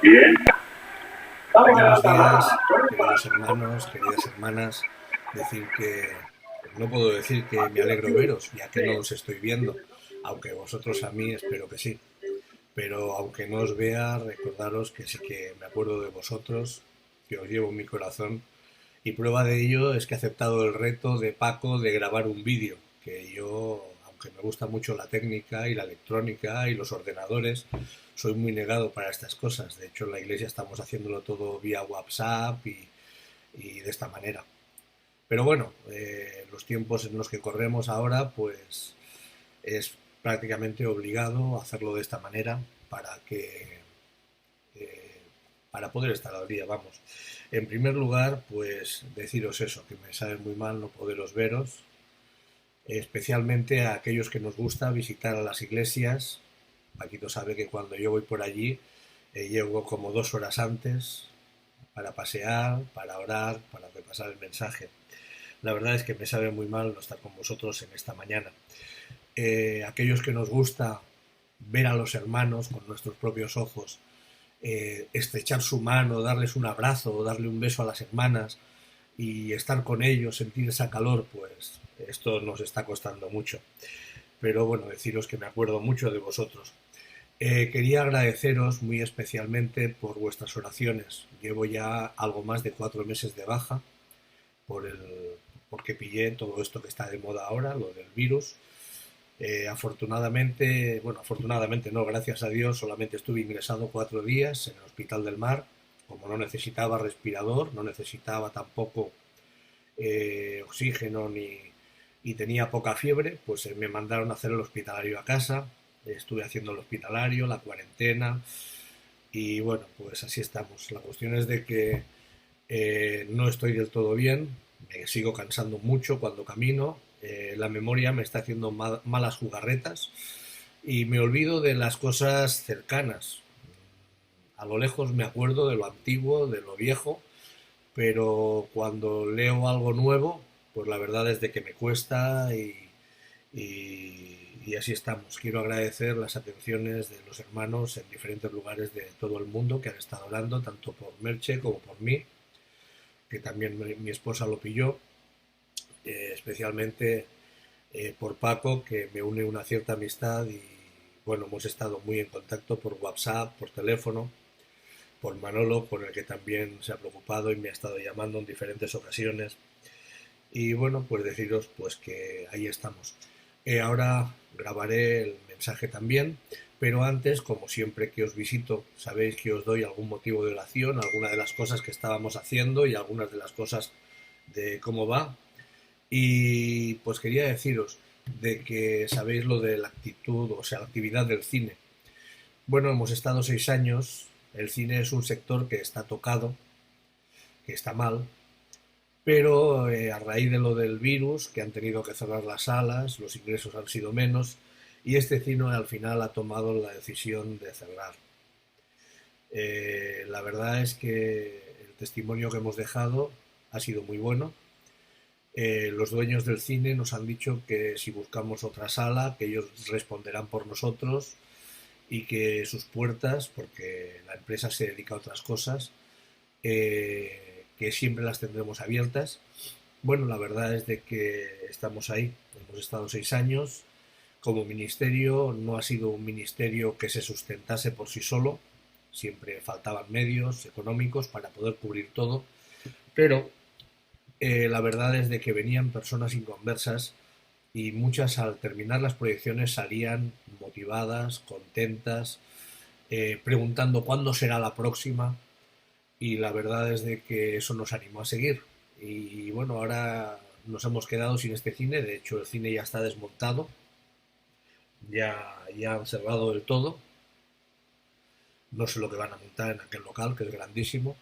Bien. Vamos a Buenos la días, tabla. queridos hermanos, queridas hermanas. Decir que no puedo decir que me alegro veros, ya que no os estoy viendo, aunque vosotros a mí espero que sí. Pero aunque no os vea, recordaros que sí que me acuerdo de vosotros, que os llevo en mi corazón. Y prueba de ello es que he aceptado el reto de Paco de grabar un vídeo, que yo, aunque me gusta mucho la técnica y la electrónica y los ordenadores, soy muy negado para estas cosas. De hecho, en la iglesia estamos haciéndolo todo vía WhatsApp y de esta manera. Pero bueno, los tiempos en los que corremos ahora, pues es prácticamente obligado hacerlo de esta manera para que eh, para poder estar al día, vamos. En primer lugar, pues deciros eso, que me sabe muy mal no poderos veros, especialmente a aquellos que nos gusta visitar a las iglesias. Paquito sabe que cuando yo voy por allí, llego como 2 horas antes para pasear, para orar, para repasar el mensaje. La verdad es que me sabe muy mal no estar con vosotros en esta mañana. Aquellos que nos gusta ver a los hermanos con nuestros propios ojos, estrechar su mano, darles un abrazo o darle un beso a las hermanas y estar con ellos, sentir esa calor, pues esto nos está costando mucho. Pero bueno, deciros que me acuerdo mucho de vosotros. Quería agradeceros muy especialmente por vuestras oraciones. Llevo ya algo más de 4 meses de baja por el, porque pillé todo esto que está de moda ahora, lo del virus. Afortunadamente, bueno, afortunadamente no, gracias a Dios, solamente estuve ingresado 4 días en el Hospital del Mar. Como no necesitaba respirador, no necesitaba tampoco oxígeno y tenía poca fiebre, pues me mandaron a hacer el hospitalario a casa. Estuve haciendo el hospitalario, la cuarentena y bueno, pues así estamos. La cuestión es de que no estoy del todo bien, me sigo cansando mucho cuando camino, la memoria me está haciendo malas jugarretas y me olvido de las cosas cercanas. A lo lejos me acuerdo de lo antiguo, de lo viejo, pero cuando leo algo nuevo, pues la verdad es de que me cuesta y así estamos. Quiero agradecer las atenciones de los hermanos en diferentes lugares de todo el mundo que han estado orando, tanto por Merche como por mí, que también mi esposa lo pilló, especialmente por Paco, que me une una cierta amistad y bueno, hemos estado muy en contacto por WhatsApp, por teléfono, por Manolo, por el que también se ha preocupado y me ha estado llamando en diferentes ocasiones. Y bueno, pues deciros pues que ahí estamos. Ahora grabaré el mensaje también, pero antes, como siempre que os visito, sabéis que os doy algún motivo de oración, alguna de las cosas que estábamos haciendo y algunas de las cosas de cómo va. Y pues quería deciros de que sabéis lo de la actitud, o sea, la actividad del cine. Bueno, hemos estado 6 años, el cine es un sector que está tocado, que está mal, pero a raíz de lo del virus, que han tenido que cerrar las salas, los ingresos han sido menos, y este cine al final ha tomado la decisión de cerrar. La verdad es que el testimonio que hemos dejado ha sido muy bueno. Los dueños del cine nos han dicho que si buscamos otra sala, que ellos responderán por nosotros y que sus puertas, porque la empresa se dedica a otras cosas, que siempre las tendremos abiertas. Bueno, la verdad es de que estamos ahí, hemos estado 6 años. Como ministerio no ha sido un ministerio que se sustentase por sí solo, siempre faltaban medios económicos para poder cubrir todo, pero la verdad es de que venían personas inconversas y muchas al terminar las proyecciones salían motivadas, contentas, preguntando cuándo será la próxima y la verdad es de que eso nos animó a seguir. Y bueno, ahora nos hemos quedado sin este cine, de hecho el cine ya está desmontado, ya han cerrado del todo, no sé lo que van a montar en aquel local, que es grandísimo,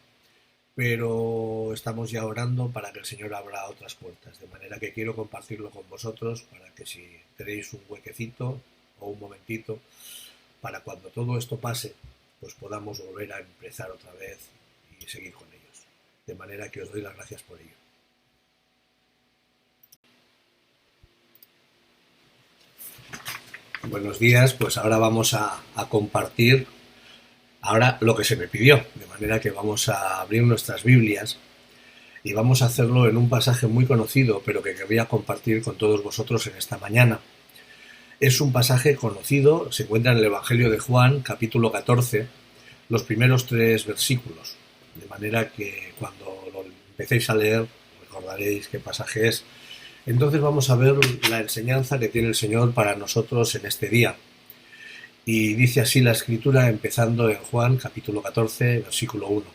pero estamos ya orando para que el Señor abra otras puertas, de manera que quiero compartirlo con vosotros para que si tenéis un huequecito o un momentito, para cuando todo esto pase, pues podamos volver a empezar otra vez y seguir con ellos. De manera que os doy las gracias por ello. Buenos días, pues ahora vamos a compartir ahora lo que se me pidió, de manera que vamos a abrir nuestras Biblias y vamos a hacerlo en un pasaje muy conocido, pero que querría compartir con todos vosotros en esta mañana. Es un pasaje conocido, se encuentra en el Evangelio de Juan, capítulo 14, los primeros 3 versículos, de manera que cuando lo empecéis a leer recordaréis qué pasaje es. Entonces vamos a ver la enseñanza que tiene el Señor para nosotros en este día. Y dice así la Escritura, empezando en Juan, capítulo 14, versículo 1.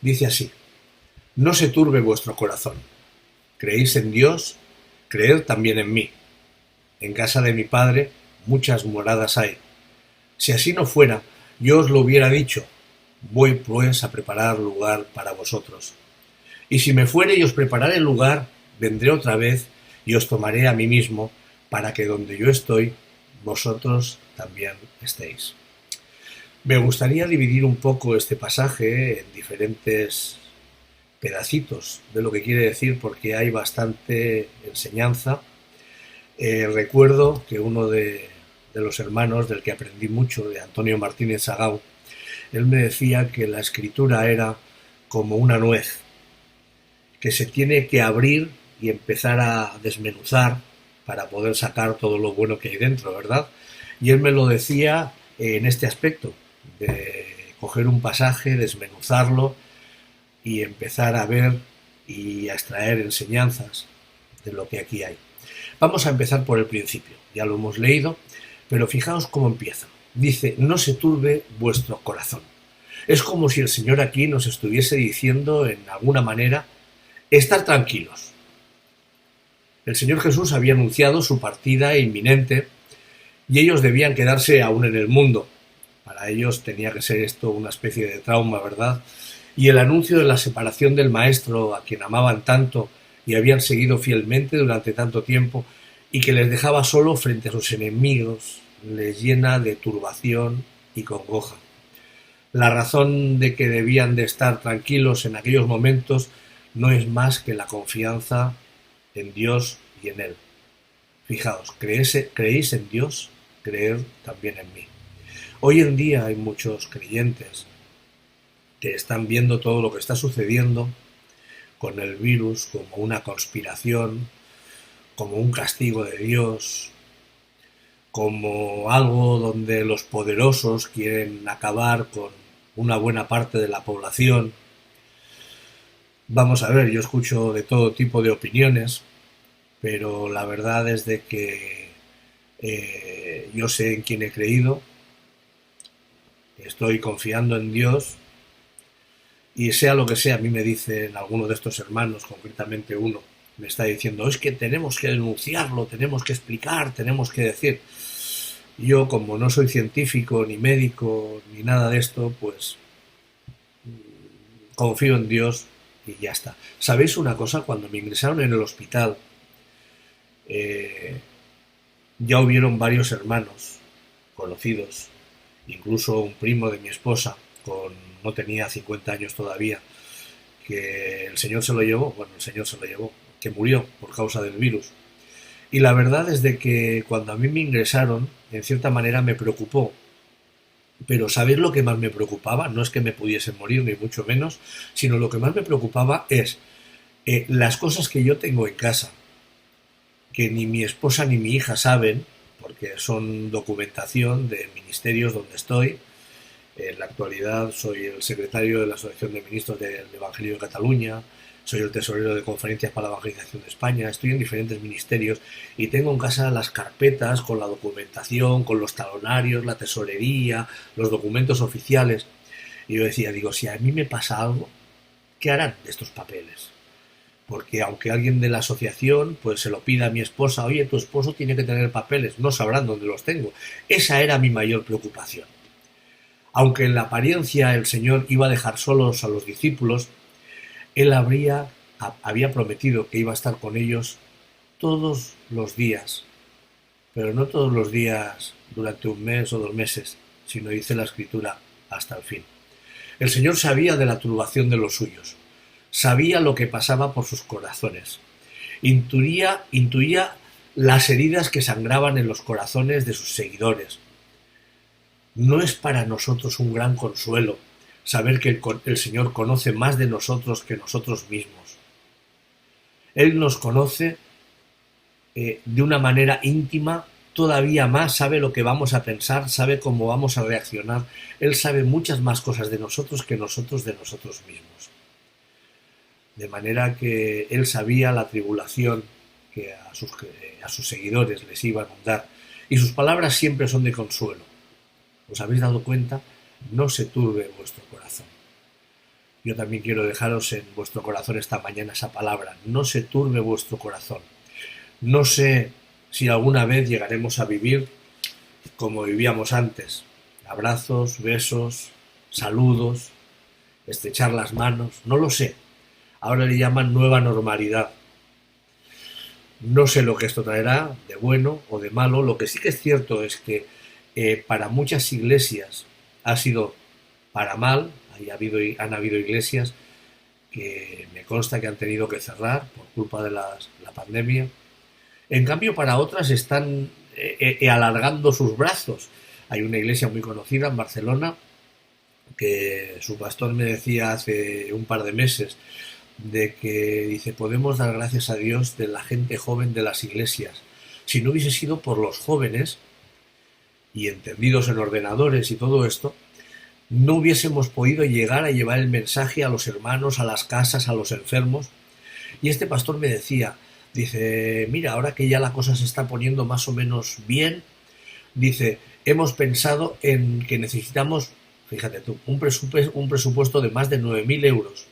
Dice así: no se turbe vuestro corazón. Creéis en Dios, creed también en mí. En casa de mi Padre muchas moradas hay. Si así no fuera, yo os lo hubiera dicho. Voy pues a preparar lugar para vosotros. Y si me fuere y os preparare el lugar, vendré otra vez y os tomaré a mí mismo, para que donde yo estoy, vosotros también estéis. Me gustaría dividir un poco este pasaje en diferentes pedacitos de lo que quiere decir, porque hay bastante enseñanza. Recuerdo que uno de los hermanos del que aprendí mucho, de Antonio Martínez Sagau, él me decía que la Escritura era como una nuez, que se tiene que abrir y empezar a desmenuzar para poder sacar todo lo bueno que hay dentro, ¿verdad? Y él me lo decía en este aspecto, de coger un pasaje, desmenuzarlo y empezar a ver y a extraer enseñanzas de lo que aquí hay. Vamos a empezar por el principio, ya lo hemos leído, pero fijaos cómo empieza. Dice, no se turbe vuestro corazón. Es como si el Señor aquí nos estuviese diciendo en alguna manera, estar tranquilos. El Señor Jesús había anunciado su partida inminente y ellos debían quedarse aún en el mundo. Para ellos tenía que ser esto una especie de trauma, ¿verdad? Y el anuncio de la separación del Maestro, a quien amaban tanto y habían seguido fielmente durante tanto tiempo, y que les dejaba solo frente a sus enemigos, les llena de turbación y congoja. La razón de que debían de estar tranquilos en aquellos momentos no es más que la confianza en Dios y en Él. Fijaos, ¿creéis en Dios? Creed también en mí. Hoy en día hay muchos creyentes que están viendo todo lo que está sucediendo con el virus como una conspiración, como un castigo de Dios, como algo donde los poderosos quieren acabar con una buena parte de la población. Vamos a ver, yo escucho de todo tipo de opiniones, pero la verdad es de que yo sé en quién he creído, estoy confiando en Dios, y sea lo que sea, a mí me dicen algunos de estos hermanos, concretamente uno, me está diciendo, es que tenemos que denunciarlo, tenemos que explicar, tenemos que decir. Yo, como no soy científico, ni médico, ni nada de esto, pues confío en Dios y ya está. ¿Sabéis una cosa? Cuando me ingresaron en el hospital, ya hubieron varios hermanos conocidos, incluso un primo de mi esposa, no tenía 50 años todavía, que el Señor se lo llevó, que murió por causa del virus. Y la verdad es de que cuando a mí me ingresaron, en cierta manera me preocupó. Pero ¿sabéis lo que más me preocupaba? No es que me pudiese morir, ni mucho menos, sino lo que más me preocupaba es las cosas que yo tengo en casa, que ni mi esposa ni mi hija saben, porque son documentación de ministerios donde estoy. En la actualidad soy el secretario de la Asociación de Ministros del Evangelio de Cataluña, soy el tesorero de Conferencias para la Evangelización de España, estoy en diferentes ministerios y tengo en casa las carpetas con la documentación, con los talonarios, la tesorería, los documentos oficiales. Y yo decía, si a mí me pasa algo, ¿qué harán de estos papeles? Porque aunque alguien de la asociación pues se lo pida a mi esposa, oye, tu esposo tiene que tener papeles, no sabrán dónde los tengo. Esa era mi mayor preocupación. Aunque en la apariencia el Señor iba a dejar solos a los discípulos, Él había prometido que iba a estar con ellos todos los días, pero no todos los días durante un mes o 2 meses, sino, dice la Escritura, hasta el fin. El Señor sabía de la turbación de los suyos, sabía lo que pasaba por sus corazones, intuía las heridas que sangraban en los corazones de sus seguidores. ¿No es para nosotros un gran consuelo saber que el Señor conoce más de nosotros que nosotros mismos? Él nos conoce de una manera íntima, todavía más, sabe lo que vamos a pensar, sabe cómo vamos a reaccionar. Él sabe muchas más cosas de nosotros que nosotros de nosotros mismos. De manera que Él sabía la tribulación que a sus seguidores les iba a inundar, y sus palabras siempre son de consuelo. ¿Os habéis dado cuenta? No se turbe vuestro corazón. Yo también quiero dejaros en vuestro corazón esta mañana esa palabra. No se turbe vuestro corazón. No sé si alguna vez llegaremos a vivir como vivíamos antes. Abrazos, besos, saludos, estrechar las manos. No lo sé. Ahora le llaman nueva normalidad. No sé lo que esto traerá, de bueno o de malo. Lo que sí que es cierto es que para muchas iglesias ha sido para mal. Han habido iglesias que me consta que han tenido que cerrar por culpa de la pandemia. En cambio, para otras están alargando sus brazos. Hay una iglesia muy conocida en Barcelona que su pastor me decía hace un par de meses de que, dice, podemos dar gracias a Dios de la gente joven de las iglesias. Si no hubiese sido por los jóvenes y entendidos en ordenadores y todo esto, no hubiésemos podido llegar a llevar el mensaje a los hermanos, a las casas, a los enfermos. Y este pastor me decía, dice, mira, ahora que ya la cosa se está poniendo más o menos bien, dice, hemos pensado en que necesitamos, fíjate tú, un presupuesto de más de 9.000 euros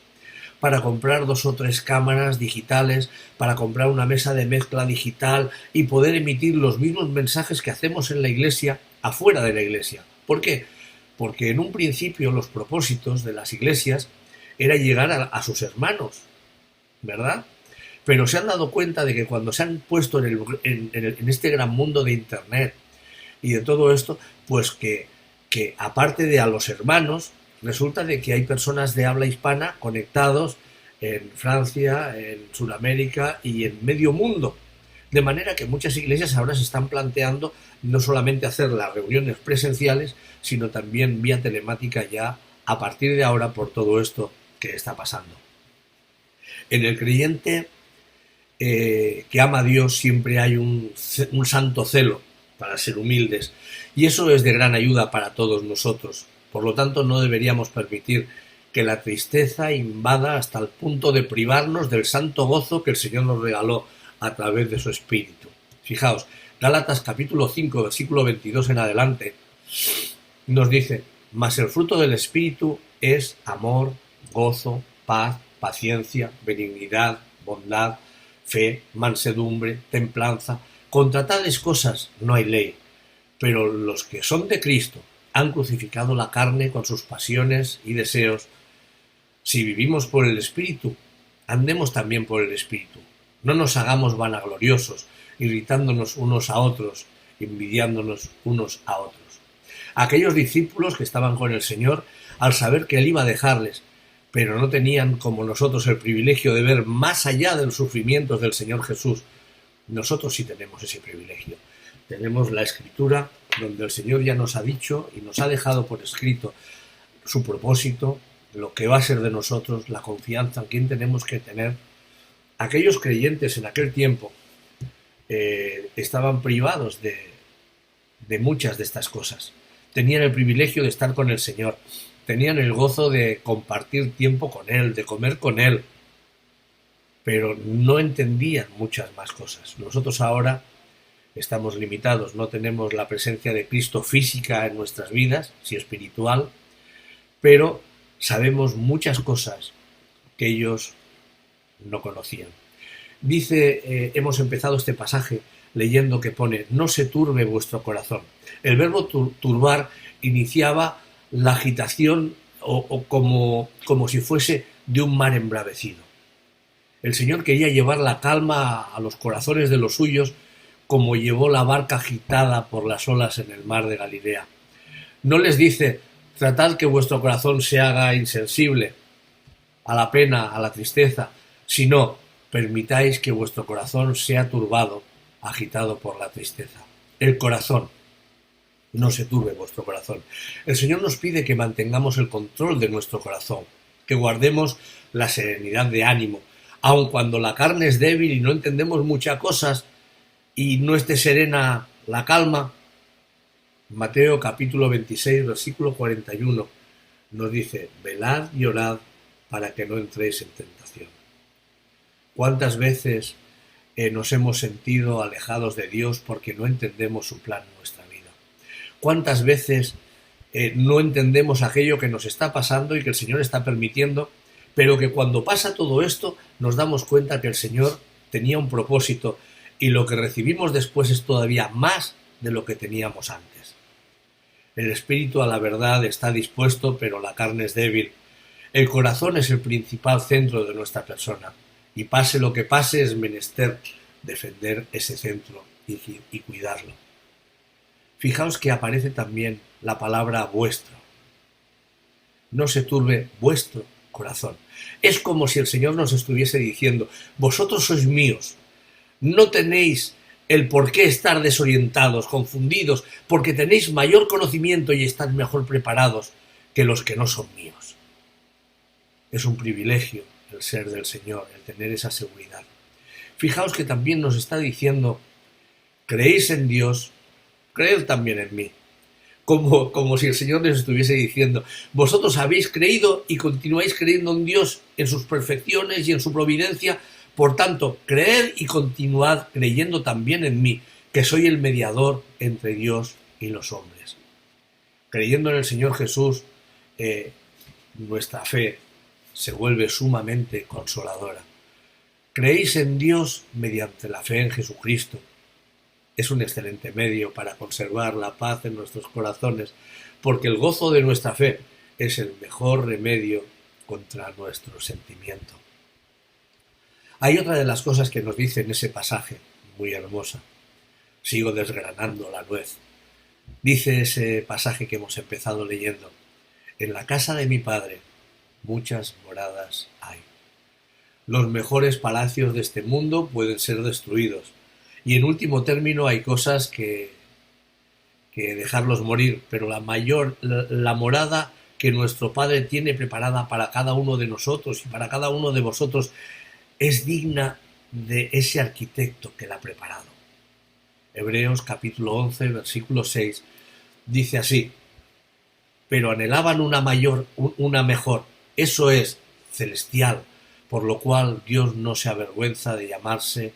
para comprar 2 o 3 cámaras digitales, para comprar una mesa de mezcla digital y poder emitir los mismos mensajes que hacemos en la iglesia, afuera de la iglesia. ¿Por qué? Porque en un principio los propósitos de las iglesias era llegar a sus hermanos, ¿verdad? Pero se han dado cuenta de que cuando se han puesto en este gran mundo de Internet y de todo esto, pues que aparte de a los hermanos, resulta de que hay personas de habla hispana conectados en Francia, en Sudamérica y en medio mundo. De manera que muchas iglesias ahora se están planteando no solamente hacer las reuniones presenciales, sino también vía telemática ya a partir de ahora por todo esto que está pasando. En el creyente que ama a Dios siempre hay un santo celo para ser humildes, y eso es de gran ayuda para todos nosotros. Por lo tanto, no deberíamos permitir que la tristeza invada hasta el punto de privarnos del santo gozo que el Señor nos regaló a través de su Espíritu. Fijaos, Gálatas capítulo 5, versículo 22 en adelante, nos dice, mas el fruto del Espíritu es amor, gozo, paz, paciencia, benignidad, bondad, fe, mansedumbre, templanza. Contra tales cosas no hay ley, pero los que son de Cristo han crucificado la carne con sus pasiones y deseos. Si vivimos por el Espíritu, andemos también por el Espíritu. No nos hagamos vanagloriosos, irritándonos unos a otros, envidiándonos unos a otros. Aquellos discípulos que estaban con el Señor, al saber que Él iba a dejarles, pero no tenían como nosotros el privilegio de ver más allá de los sufrimientos del Señor Jesús, nosotros sí tenemos ese privilegio. Tenemos la Escritura, donde el Señor ya nos ha dicho y nos ha dejado por escrito su propósito, lo que va a ser de nosotros, la confianza en quien tenemos que tener. Aquellos creyentes en aquel tiempo estaban privados de muchas de estas cosas. Tenían el privilegio de estar con el Señor, tenían el gozo de compartir tiempo con Él, de comer con Él, pero no entendían muchas más cosas. Nosotros ahora estamos limitados, no tenemos la presencia de Cristo física en nuestras vidas, sí espiritual, pero sabemos muchas cosas que ellos no conocían. Dice, hemos empezado este pasaje leyendo que pone, no se turbe vuestro corazón. El verbo turbar iniciaba la agitación o como si fuese de un mar embravecido. El Señor quería llevar la calma a los corazones de los suyos, como llevó la barca agitada por las olas en el mar de Galilea. No les dice, tratad que vuestro corazón se haga insensible a la pena, a la tristeza, sino permitáis que vuestro corazón sea turbado, agitado por la tristeza. El corazón. No se turbe vuestro corazón. El Señor nos pide que mantengamos el control de nuestro corazón, que guardemos la serenidad de ánimo, aun cuando la carne es débil y no entendemos muchas cosas y no esté serena la calma. Mateo capítulo 26, versículo 41 nos dice: velad y orad para que no entréis en tentación. ¿Cuántas veces nos hemos sentido alejados de Dios porque no entendemos su plan en nuestra vida? ¿Cuántas veces no entendemos aquello que nos está pasando y que el Señor está permitiendo, pero que cuando pasa todo esto nos damos cuenta que el Señor tenía un propósito y lo que recibimos después es todavía más de lo que teníamos antes? El espíritu a la verdad está dispuesto, pero la carne es débil. El corazón es el principal centro de nuestra persona, y pase lo que pase es menester defender ese centro y cuidarlo. Fijaos que aparece también la palabra vuestro. No se turbe vuestro corazón. Es como si el Señor nos estuviese diciendo: vosotros sois míos, no tenéis el por qué estar desorientados, confundidos, porque tenéis mayor conocimiento y estáis mejor preparados que los que no son míos. Es un privilegio el ser del Señor, el tener esa seguridad. Fijaos que también nos está diciendo: creéis en Dios, creed también en mí. Como si el Señor les estuviese diciendo: vosotros habéis creído y continuáis creyendo en Dios, en sus perfecciones y en su providencia, por tanto, creed y continuad creyendo también en mí, que soy el mediador entre Dios y los hombres. Creyendo en el Señor Jesús, nuestra fe se vuelve sumamente consoladora. Creéis en Dios mediante la fe en Jesucristo. Es un excelente medio para conservar la paz en nuestros corazones, porque el gozo de nuestra fe es el mejor remedio contra nuestro sentimiento. Hay otra de las cosas que nos dice en ese pasaje, muy hermosa. Sigo desgranando la nuez. Dice ese pasaje que hemos empezado leyendo: en la casa de mi Padre muchas moradas hay. Los mejores palacios de este mundo pueden ser destruidos, y en último término hay cosas que dejarlos morir, pero la morada que nuestro Padre tiene preparada para cada uno de nosotros y para cada uno de vosotros es digna de ese arquitecto que la ha preparado. Hebreos capítulo 11, versículo 6 dice así: pero anhelaban una mejor, eso es, celestial, por lo cual Dios no se avergüenza de llamarse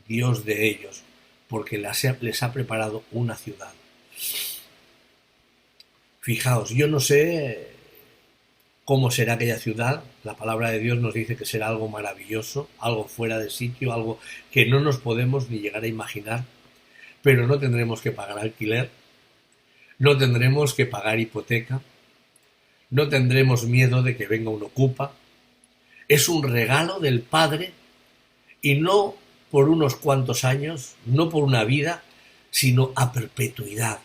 Dios de ellos, porque les ha preparado una ciudad. Fijaos, yo no sé cómo será aquella ciudad. La palabra de Dios nos dice que será algo maravilloso, algo fuera de sitio, algo que no nos podemos ni llegar a imaginar, pero no tendremos que pagar alquiler, no tendremos que pagar hipoteca, no tendremos miedo de que venga un ocupa. Es un regalo del Padre, y no por unos cuantos años, no por una vida, sino a perpetuidad,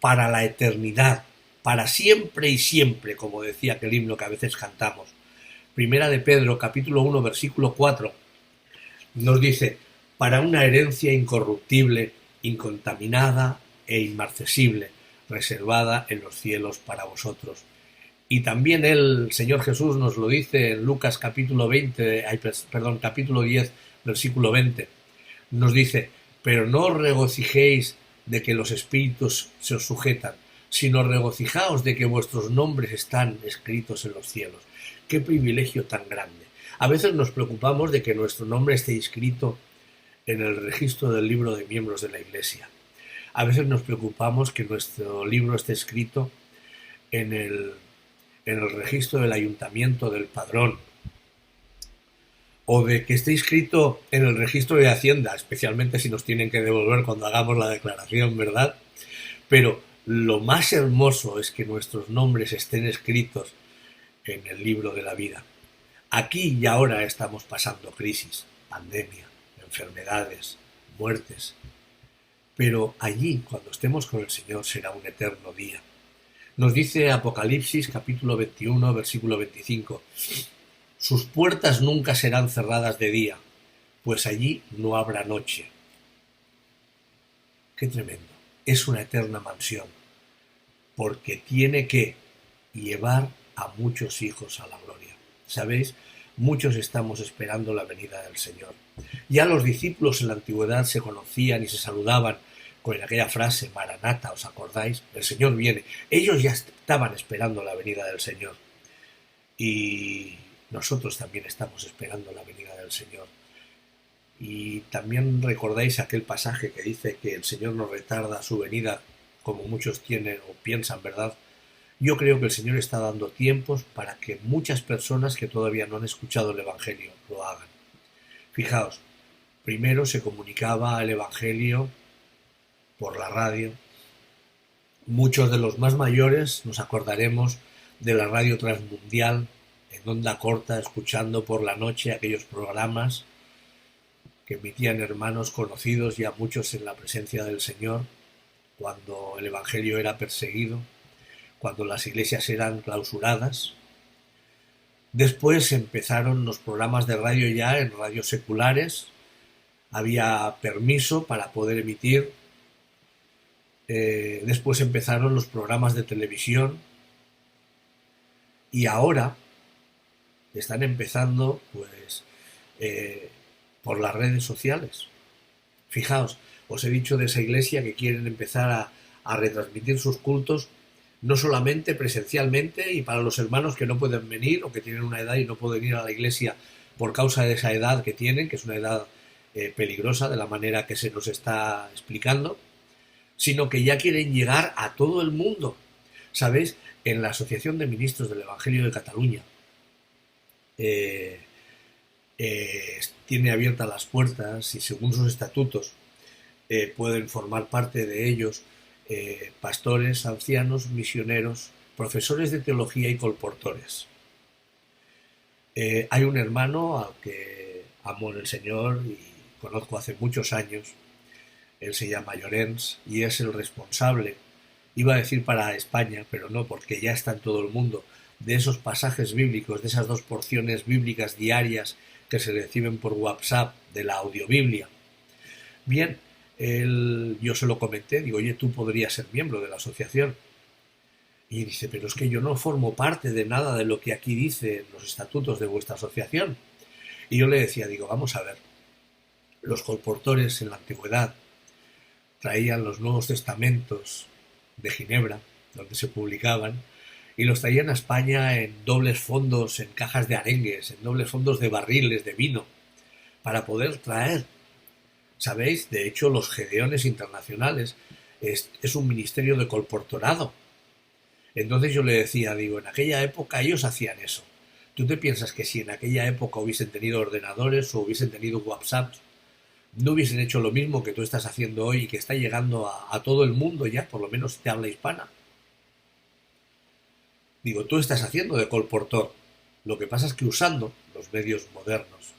para la eternidad, para siempre y siempre, como decía aquel himno que a veces cantamos. Primera de Pedro, capítulo 1, versículo 4, nos dice: para una herencia incorruptible, incontaminada e inmarcesible, reservada en los cielos para vosotros. Y también el Señor Jesús nos lo dice en Lucas capítulo 10, versículo 20. Nos dice: pero no os regocijéis de que los espíritus se os sujetan, sino regocijaos de que vuestros nombres están escritos en los cielos. ¡Qué privilegio tan grande! A veces nos preocupamos de que nuestro nombre esté inscrito en el registro del libro de miembros de la Iglesia. A veces nos preocupamos que nuestro libro esté escrito en el registro del ayuntamiento, del padrón, o de que esté inscrito en el registro de Hacienda, especialmente si nos tienen que devolver cuando hagamos la declaración, ¿verdad? Pero lo más hermoso es que nuestros nombres estén escritos en el libro de la vida. Aquí y ahora estamos pasando crisis, pandemia, enfermedades, muertes, pero allí, cuando estemos con el Señor, será un eterno día. Nos dice Apocalipsis capítulo 21, versículo 25: sus puertas nunca serán cerradas de día, pues allí no habrá noche. Qué tremendo. Es una eterna mansión. porque tiene que llevar a muchos hijos a la gloria. ¿Sabéis? Muchos estamos esperando la venida del Señor. Ya los discípulos en la antigüedad se conocían y se saludaban con aquella frase, Maranata, ¿os acordáis? El Señor viene. Ellos ya estaban esperando la venida del Señor. Y nosotros también estamos esperando la venida del Señor. Y también recordáis aquel pasaje que dice que el Señor no retarda su venida, como muchos tienen o piensan, ¿verdad? Yo creo que el Señor está dando tiempos para que muchas personas que todavía no han escuchado el Evangelio lo hagan. Fijaos, primero se comunicaba el Evangelio por la radio. Muchos de los más mayores nos acordaremos de la radio transmundial, en onda corta, escuchando por la noche aquellos programas que emitían hermanos conocidos, ya muchos en la presencia del Señor, cuando el Evangelio era perseguido, cuando las iglesias eran clausuradas. Después empezaron los programas de radio ya en radios seculares, había permiso para poder emitir. Después empezaron los programas de televisión y ahora están empezando pues por las redes sociales. Fijaos, os he dicho de esa iglesia que quieren empezar a retransmitir sus cultos no solamente presencialmente y para los hermanos que no pueden venir o que tienen una edad y no pueden ir a la iglesia por causa de esa edad que tienen, que es una edad peligrosa de la manera que se nos está explicando, sino que ya quieren llegar a todo el mundo. ¿Sabéis? En la Asociación de Ministros del Evangelio de Cataluña tiene abiertas las puertas y según sus estatutos pueden formar parte de ellos pastores, ancianos, misioneros, profesores de teología y colportores. Hay un hermano al que amo en el Señor y conozco hace muchos años. Él se llama Llorens y es el responsable, iba a decir para España, pero no, porque ya está en todo el mundo, de esos pasajes bíblicos, de esas 2 porciones bíblicas diarias que se reciben por WhatsApp de la audiobiblia. Bien, yo se lo comenté, digo, oye, tú podrías ser miembro de la asociación. Y dice, pero es que yo no formo parte de nada de lo que aquí dice los estatutos de vuestra asociación. Y yo le decía, digo, vamos a ver, los colportores en la antigüedad traían los Nuevos Testamentos de Ginebra, donde se publicaban, y los traían a España en dobles fondos, en cajas de arengues, en dobles fondos de barriles de vino, para poder traer. ¿Sabéis? De hecho, los Gedeones internacionales es un ministerio de colportorado. Entonces yo le decía, digo, en aquella época ellos hacían eso. ¿Tú te piensas que si en aquella época hubiesen tenido ordenadores o hubiesen tenido WhatsApp, no hubiesen hecho lo mismo que tú estás haciendo hoy y que está llegando a todo el mundo ya, por lo menos te habla hispana? Digo, tú estás haciendo de colportor. Lo que pasa es que usando los medios modernos.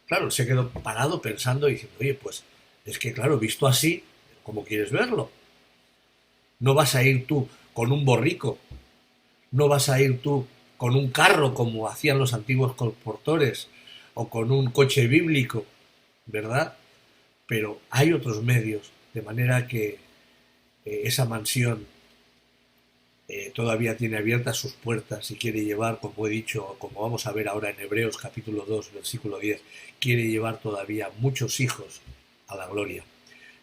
Claro, se quedó parado pensando y diciendo, oye, pues es que claro, visto así, ¿cómo quieres verlo? No vas a ir tú con un borrico, no vas a ir tú con un carro como hacían los antiguos colportores o con un coche bíblico, ¿verdad? Pero hay otros medios, de manera que esa mansión todavía tiene abiertas sus puertas y quiere llevar, como he dicho, como vamos a ver ahora en Hebreos capítulo 2, versículo 10, quiere llevar todavía muchos hijos a la gloria.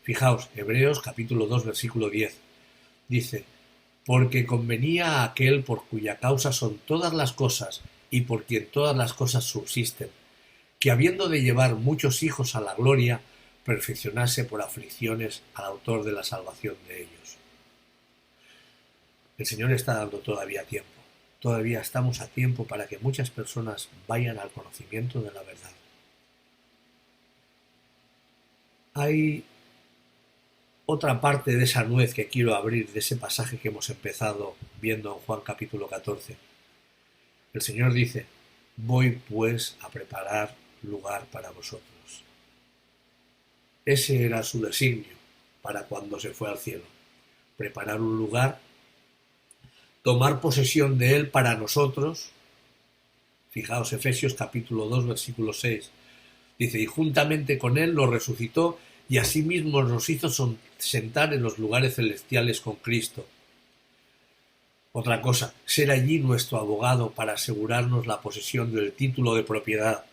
Fijaos, Hebreos capítulo 2, versículo 10, dice, porque convenía a aquel por cuya causa son todas las cosas y por quien todas las cosas subsisten, que habiendo de llevar muchos hijos a la gloria, perfeccionase por aflicciones al autor de la salvación de ellos. El Señor está dando todavía tiempo. Todavía estamos a tiempo para que muchas personas vayan al conocimiento de la verdad. Hay otra parte de esa nuez que quiero abrir, de ese pasaje que hemos empezado viendo en Juan capítulo 14. El Señor dice, voy pues a preparar lugar para vosotros. Ese era su designio para cuando se fue al cielo. Preparar un lugar, tomar posesión de él para nosotros. Fijaos, Efesios capítulo 2, versículo 6. Dice, y juntamente con él lo resucitó y asimismo nos hizo sentar en los lugares celestiales con Cristo. Otra cosa, ser allí nuestro abogado para asegurarnos la posesión del título de propiedad.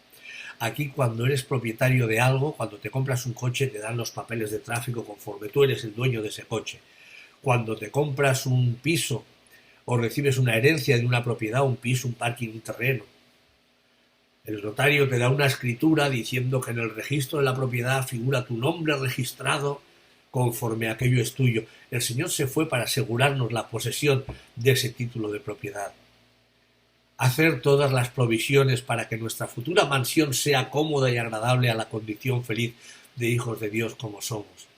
Aquí, cuando eres propietario de algo, cuando te compras un coche, te dan los papeles de tráfico conforme tú eres el dueño de ese coche. Cuando te compras un piso o recibes una herencia de una propiedad, un piso, un parking, un terreno, el notario te da una escritura diciendo que en el registro de la propiedad figura tu nombre registrado conforme aquello es tuyo. El Señor se fue para asegurarnos la posesión de ese título de propiedad. Hacer todas las provisiones para que nuestra futura mansión sea cómoda y agradable a la condición feliz de hijos de Dios como somos.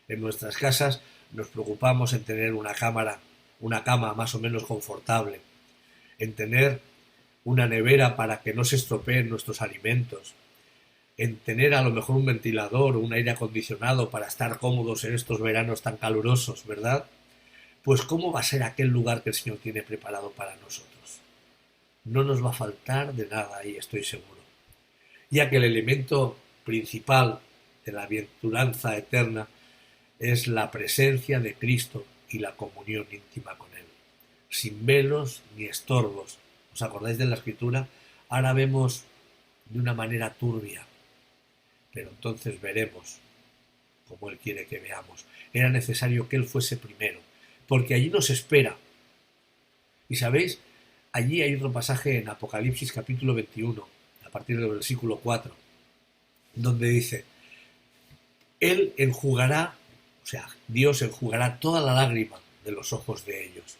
En nuestras casas nos preocupamos en tener una cama más o menos confortable, en tener una nevera para que no se estropeen nuestros alimentos, en tener a lo mejor un ventilador o un aire acondicionado para estar cómodos en estos veranos tan calurosos, ¿verdad? Pues ¿cómo va a ser aquel lugar que el Señor tiene preparado para nosotros? No nos va a faltar de nada ahí, estoy seguro, ya que el elemento principal de la bienaventuranza eterna es la presencia de Cristo y la comunión íntima con Él, sin velos ni estorbos. ¿Os acordáis de la Escritura? Ahora vemos de una manera turbia, pero entonces veremos como Él quiere que veamos. Era necesario que Él fuese primero, porque allí nos espera. Y sabéis, allí hay otro pasaje en Apocalipsis capítulo 21, a partir del versículo 4, donde dice, Él enjugará, o sea, Dios enjugará toda la lágrima de los ojos de ellos.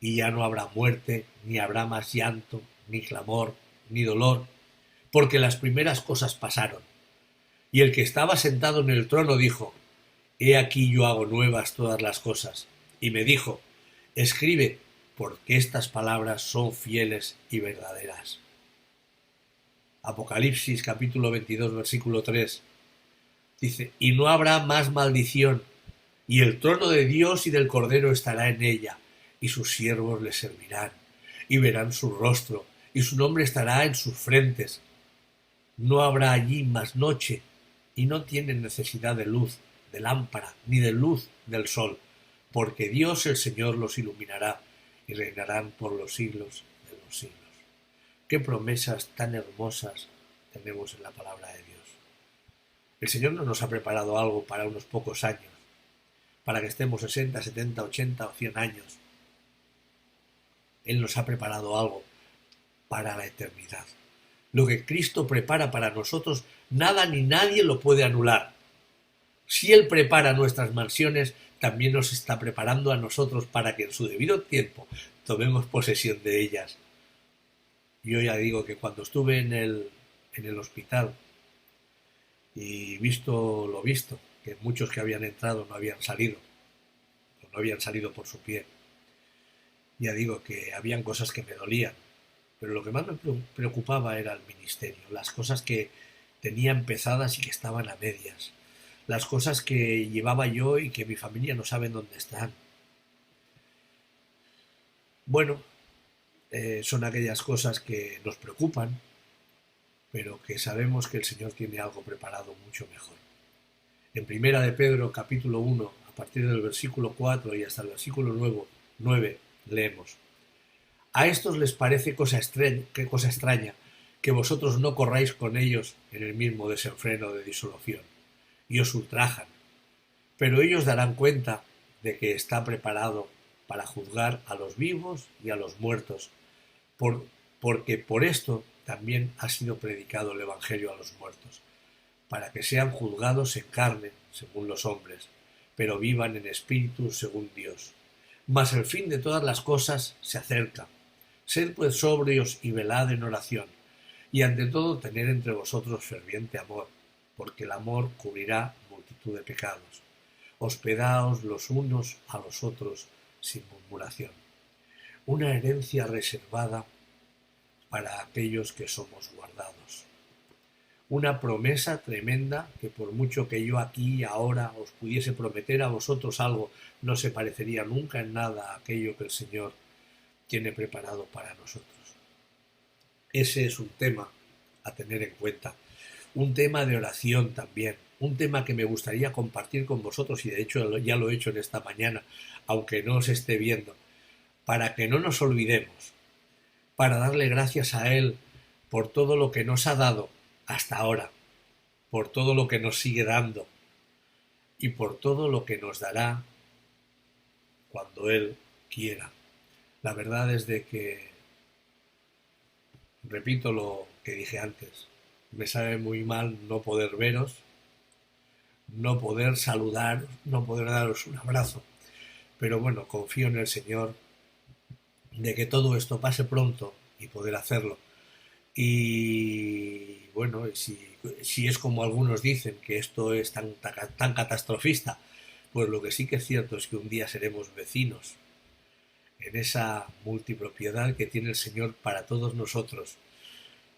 Y ya no habrá muerte, ni habrá más llanto, ni clamor, ni dolor, porque las primeras cosas pasaron. Y el que estaba sentado en el trono dijo, He aquí yo hago nuevas todas las cosas. Y me dijo, escribe, porque estas palabras son fieles y verdaderas. Apocalipsis capítulo 22, versículo 3. Dice, y no habrá más maldición, y el trono de Dios y del Cordero estará en ella, y sus siervos le servirán, y verán su rostro, y su nombre estará en sus frentes. No habrá allí más noche, y no tienen necesidad de luz, de lámpara, ni de luz del sol, porque Dios el Señor los iluminará, y reinarán por los siglos de los siglos. Qué promesas tan hermosas tenemos en la palabra de Dios. El Señor no nos ha preparado algo para unos pocos años, para que estemos 60, 70, 80 o 100 años. Él nos ha preparado algo para la eternidad. Lo que Cristo prepara para nosotros, nada ni nadie lo puede anular. Si Él prepara nuestras mansiones, también nos está preparando a nosotros para que en su debido tiempo tomemos posesión de ellas. Yo ya digo que cuando estuve en el hospital y visto lo visto, que muchos que habían entrado no habían salido, o no habían salido por su pie, ya digo que habían cosas que me dolían, pero lo que más me preocupaba era el ministerio, las cosas que tenía empezadas y que estaban a medias, las cosas que llevaba yo y que mi familia no sabe dónde están. Bueno, son aquellas cosas que nos preocupan, pero que sabemos que el Señor tiene algo preparado mucho mejor. En Primera de Pedro, capítulo 1, a partir del versículo 4 y hasta el versículo 9, leemos: A estos les parece cosa extraña que vosotros no corráis con ellos en el mismo desenfreno de disolución, y os ultrajan, pero ellos darán cuenta de que está preparado para juzgar a los vivos y a los muertos, porque por esto también ha sido predicado el Evangelio a los muertos, para que sean juzgados en carne, según los hombres, pero vivan en espíritu, según Dios. Mas el fin de todas las cosas se acerca. Sed pues sobrios y velad en oración, y ante todo tener entre vosotros ferviente amor, porque el amor cubrirá multitud de pecados. Hospedaos los unos a los otros sin murmuración. Una herencia reservada para aquellos que somos guardados. Una promesa tremenda que por mucho que yo aquí y ahora os pudiese prometer a vosotros algo, no se parecería nunca en nada a aquello que el Señor tiene preparado para nosotros. Ese es un tema a tener en cuenta. Un tema de oración también. Un tema que me gustaría compartir con vosotros y de hecho ya lo he hecho en esta mañana, aunque no os esté viendo. para que no nos olvidemos, para darle gracias a Él por todo lo que nos ha dado hasta ahora, por todo lo que nos sigue dando y por todo lo que nos dará cuando Él quiera. La verdad es de que, repito lo que dije antes, me sabe muy mal no poder veros, no poder saludar, no poder daros un abrazo, pero bueno, confío en el Señor de que todo esto pase pronto y poder hacerlo. Y bueno, si es como algunos dicen que esto es tan catastrofista, pues lo que sí que es cierto es que un día seremos vecinos en esa multipropiedad que tiene el Señor para todos nosotros,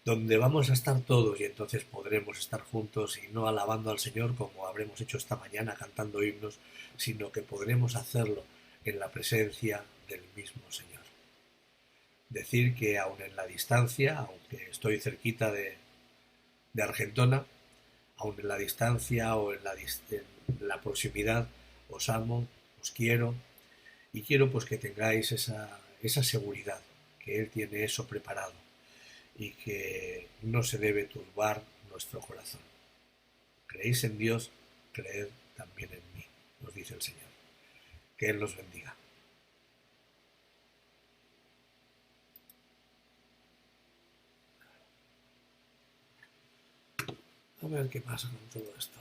donde vamos a estar todos y entonces podremos estar juntos y no alabando al Señor como habremos hecho esta mañana cantando himnos, sino que podremos hacerlo en la presencia del mismo Señor. Decir que aun en la distancia, aunque estoy cerquita de Argentona, aun en la distancia o en la proximidad, os amo, os quiero y quiero pues que tengáis esa seguridad, que Él tiene eso preparado y que no se debe turbar nuestro corazón. Creéis en Dios, creed también en mí, nos dice el Señor. Que Él nos bendiga. A ver qué pasa con todo esto.